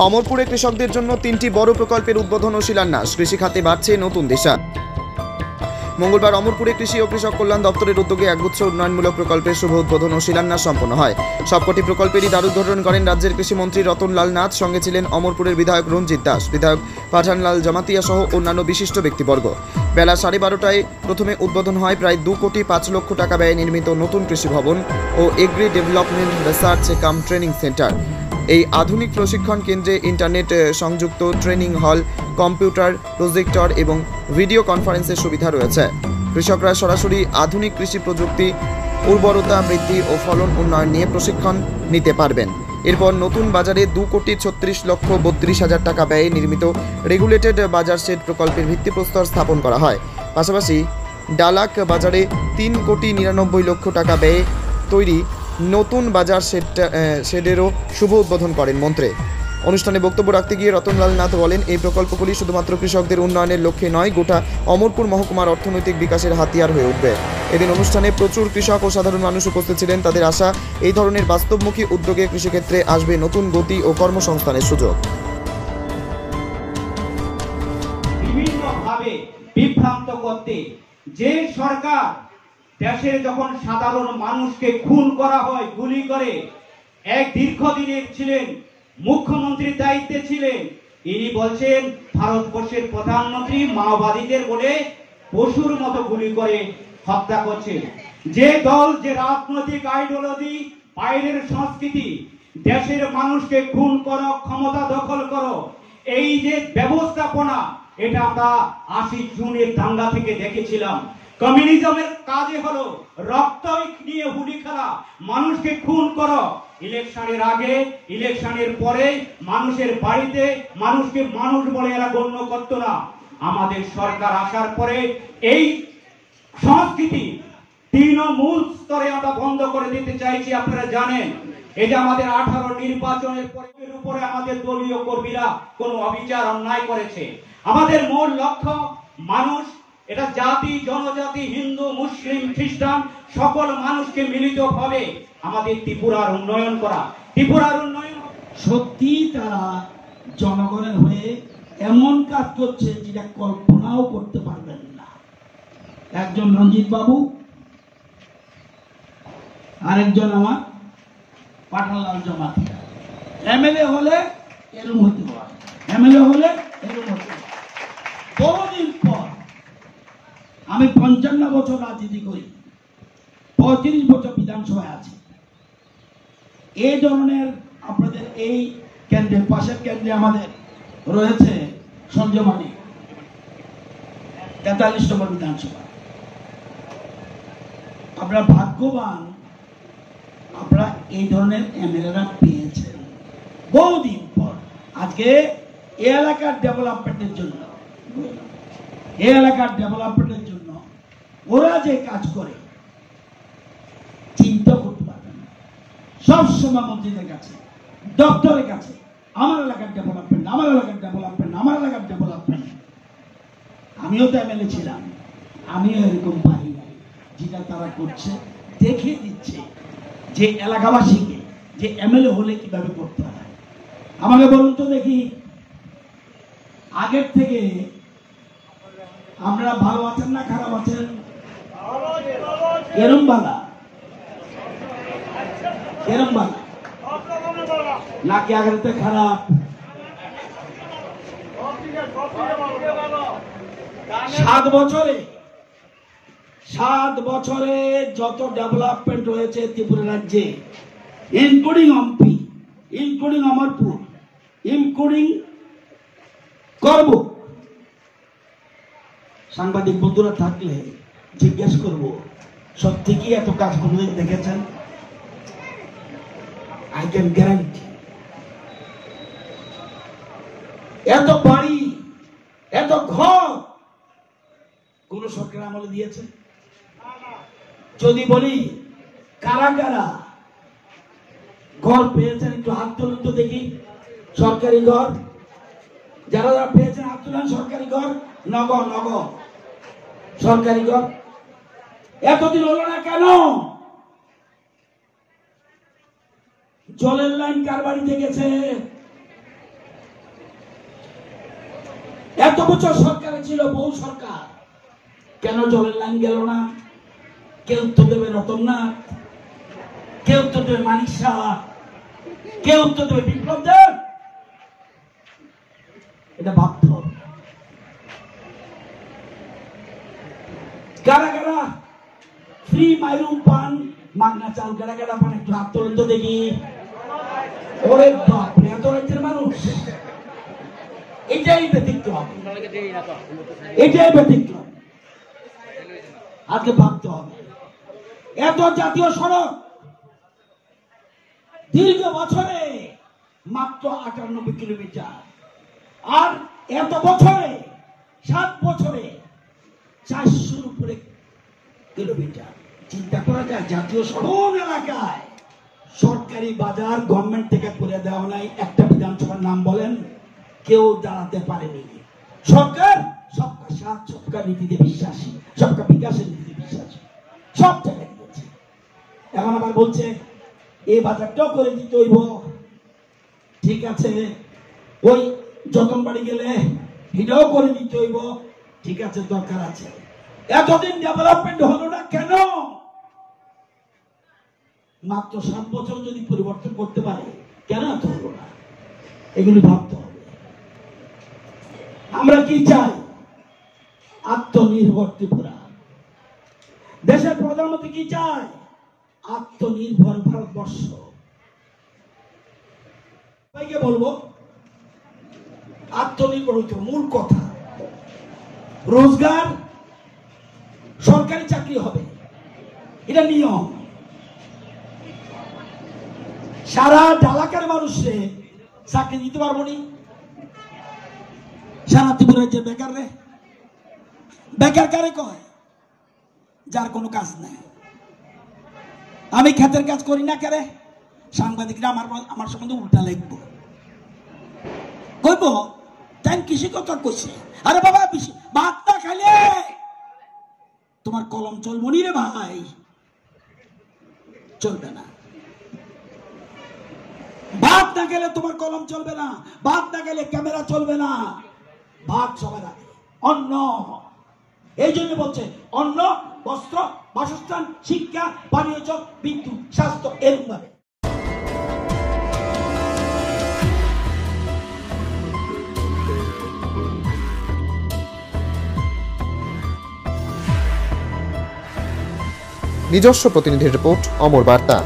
অমরপুরে কৃষকদের জন্য 3টি বড় প্রকল্পের উদ্বোধন ও শিলান্যাস। কৃষি খাতে বাড়ছে নতুন দিশা। মঙ্গলবার অমরপুরে কৃষি ও কৃষক কল্যাণ দপ্তরের উদ্যোগে একগুচ্ছ উন্নয়নমূলক প্রকল্পের শুভ উদ্বোধন ও শিলান্যাস সম্পন্ন হয়। সবকটি প্রকল্পেরই দ্বারোদ্ঘাটন করেন রাজ্যের কৃষিমন্ত্রী রতনলাল নাথ। সঙ্গে ছিলেন অমরপুরের বিধায়ক রঞ্জিত দাস, বিধায়ক পাঠানলাল জমাতিয়া সহ অন্যান্য বিশিষ্ট ব্যক্তিবর্গ। বেলা 12:30টায় প্রথমে উদ্বোধন হয় প্রায় 2,05,00,000 টাকা ব্যয়ে নির্মিত নতুন কৃষি ভবন ও agri development research cum training centre. এই আধুনিক প্রশিক্ষণ কেন্দ্রে ইন্টারনেট সংযুক্ত ট্রেনিং হল, কম্পিউটার, প্রজেক্টর এবং ভিডিও কনফারেন্সের সুবিধা রয়েছে। কৃষকরা সরাসরি আধুনিক কৃষি প্রযুক্তি, উর্বরতা বৃদ্ধি ও ফলন উন্নয়ন নিয়ে প্রশিক্ষণ নিতে পারবেন। এরপর নতুন বাজারে 2,36,32,000 টাকা ব্যয়ে নির্মিত রেগুলেটেড বাজার শেড প্রকল্পের ভিত্তিপ্রস্তর স্থাপন করা হয়। পাশাপাশি ডালাক বাজারে 3,99,00,000 টাকা ব্যয়ে তৈরি নতুন বাজার শেডেরও শুভ উদ্বোধন করেন মন্ত্রী। অনুষ্ঠানে বক্তব্য রাখতে গিয়ে রতনলাল নাথ বলেন, এই প্রকল্পগুলি শুধুমাত্র কৃষকদের উন্নয়নের লক্ষ্যে নয়, গোটা অমরপুর মহকুমার অর্থনৈতিক বিকাশের হাতিয়ার হয়ে উঠবে। এদিন অনুষ্ঠানে প্রচুর কৃষক ও সাধারণ মানুষ উপস্থিত ছিলেন। তাদের আশা, এই ধরনের বাস্তবমুখী উদ্যোগে কৃষিক্ষেত্রে আসবে নতুন গতি ও কর্মসংস্থানের সুযোগ। বিভিন্নভাবে বিভ্রান্ত করতে যে সরকার দেশের যখন সাধারণ মানুষকে খুন করা হয়, গুলি করে, এক দীর্ঘদিনের ছিলেন মুখ্যমন্ত্রীর দায়িত্বে ছিলেন, ইনি বলছেন ভারতবর্ষের প্রধানমন্ত্রী মাওবাদীদের বলে পশুর মতো গুলি করে হত্যা করছে। যে দল, যে রাজনৈতিক আইডিওলজি, বাইরের সংস্কৃতি, দেশের মানুষকে খুন করো, ক্ষমতা দখল করো, এই যে ব্যবস্থাপনা, এটা আমরা 80 জুনের দাঙ্গা থেকে দেখেছিলাম। কমিউনিজমের কাজে হলো রক্ত নিয়ে হুলি খেলা, মানুষকে খুন করো। ইলেকশনের আগে, ইলেকশনের পরে মানুষের বাড়িতে মানুষকে মানুষ বলে এরা গণ্য করত না। আমাদের সরকার আসার পরে এই সংস্কৃতি তৃণমূল স্তরে আমরা বন্ধ করে দিতে চাইছি। আপনারা জানেন, এই যে আমাদের 18 নির্বাচনের উপরে আমাদের দলীয় কর্মীরা কোন অবিচার অন্যায় করেছে। আমাদের মূল লক্ষ্য মানুষ, এটা জাতি জনজাতি, হিন্দু, মুসলিম, খ্রিস্টান সকল মানুষকে মিলিতভাবে আমাদের ত্রিপুরার উন্নয়ন করা। ত্রিপুরার উন্নয়ন সত্যি তারা জনগণের হয়ে এমন কাজ করছে যেটা কল্পনাও করতে পারবেন না। একজন রঞ্জিত বাবু, আরেকজন আমার পাঠানলাল জমাতিয়া। এমএলএ হলে এরকম হতে হয়, এমএলএ হলে এরকম হতে হয়। বহুদিন পর, আমি 55 বছর রাজনীতি করি, 35 বছর বিধানসভায় আছি। এই ধরনের আপনাদের এই কেন্দ্রের পাশের কেন্দ্রে আমাদের রয়েছে সঞ্জয়মানি 43 নম্বর বিধানসভা। আপনারা ভাগ্যবান, আপনারা এই ধরনের এমএলএরা পেয়েছেন বহুদিন পর। আজকে এই এলাকার ডেভেলপমেন্টের জন্য, এই এলাকার ডেভেলপমেন্টের জন্য ওরা যে কাজ করে চিন্তা করতে পারবেন না। সবসময় মন্ত্রীদের কাছে, দপ্তরের কাছে আমার এলাকার ডেভেলপমেন্ট, আমার এলাকার ডেভেলপমেন্ট, আমার এলাকার ডেভেলপমেন্ট। আমিও তো এমএলএ ছিলাম, আমিও এরকম পারি নাই। যেটা তারা করছে দেখে দিচ্ছে যে এলাকাবাসীকে যে এমএলএ হলে কিভাবে করতে হয়। আমাকে বলুন তো দেখি, আগের থেকে আমরা ভালো আছেন না খারাপ আছেন? এরম বালা, এরম বালা নাকি আগের থেকে খারাপ? 7 বছরে যত ডেভেলপমেন্ট হয়েছে ত্রিপুরা রাজ্যে, including MP, including Amarpur, including করব। সাংবাদিক বন্ধুরা থাকলে জিজ্ঞেস করব, সত্যি কি এত কাজ কোনদিন দেখেছেন? I can guarantee. এত বাড়ি, এত ঘর কোন সরকার আমলে দিয়েছে? যদি বলি কারা কারা ঘর পেয়েছেন একটু হাত তুলুন তো দেখি। সরকারি ঘর যারা যারা পেয়েছেন হাত তুলেন। সরকারি ঘর, নগর নগর সরকারি ঘর এতদিন হলো না কেন? জলের লাইন কার বাড়িতে গেছে? এত বছর সরকারে ছিল বহু সরকার, কেন জলের লাইন গেল না? কেউ তো দেবে রতননাথ, কেউ তো দেবে মানিক শাহ, কেউ তো দেবে বিপ্লব দেব। এটা ভাবতে হবে। কারা কারা ফ্রি মাইরুম পান, মাগনা চাল কারা কারা পান? একটু হাত তোলেন তো দেখি। ওরে বাপরে, এত রাজ্যের মানুষ! এটাই ব্যতিক্রম, এটাই ব্যতিক্রম। আজকে ভাবতে হবে। এত জাতীয় সড়ক দীর্ঘ বছরে মাত্র 98 কিলোমিটার, আর এত বছরে 7 বছরে 400-র উপরে কিলোমিটার। চিন্তা করা যায়, জাতীয় সড়ক এলাকায় সরকারি বাজার গভর্নমেন্ট থেকে করে দেওয়া নাই। একটা বিধানসভার নাম বলেন, কেউ দাঁড়াতে পারেনি। সরকার সবকা সাথ সবকা নীতিতে বিশ্বাসী, সবকা বিকাশের নীতিতে বিশ্বাসী, সব জায়গায় দিয়েছে। এখন আবার বলছে এই বাজারটাও করে দিতে হইব। ঠিক আছে, ওই যতন বাড়ি গেলে এটাও করে দিতে হইব। ঠিক আছে, দরকার আছে। এতদিন ডেভেলপমেন্ট হলো না কেন? মাত্র 7 বছর যদি পরিবর্তন করতে পারে, কেন এত হলো না? এগুলি ভাবতে হবে। আমরা কি চাই? আত্মনির্ভর ত্রিপুরা। দেশের প্রধানমন্ত্রী কি চায়? আত্মনির্ভর ভারতবর্ষ। সবাইকে বলবো আত্মনির্ভর হতে মূল কথা। রোজগার, সরকারি চাকরি হবে, এটা নিয়ম। সারা এলাকার মানুষে চাকরি দিতে পারবো নি? সারা ত্রিপুরার যে বেকার রে, বেকার কারে কয়? যার কোনো কাজ নাই। আমি ক্ষেতের কাজ করি না কেরে? সাংবাদিকরা আমার সম্বন্ধে উল্টা লিখব, কইব তাই কৃষি কথা কইছে। আরে বাবা, ভাত না খাইলে তোমার কলম চলবো নি রে ভাই, চলবে না। ভাত না গেলে তোমার কলম চলবে না, ভাত না গেলে ক্যামেরা চলবে না। ভাত সবার আগে, অন্ন। এই জন্য বলছে অন্ন, বস্ত্র, বাসস্থান, শিক্ষা, পানীয় জল, বিদ্যুৎ, স্বাস্থ্য, এরকম ভাবে। নিজস্ব প্রতিনিধির রিপোর্ট, অমর বার্তা।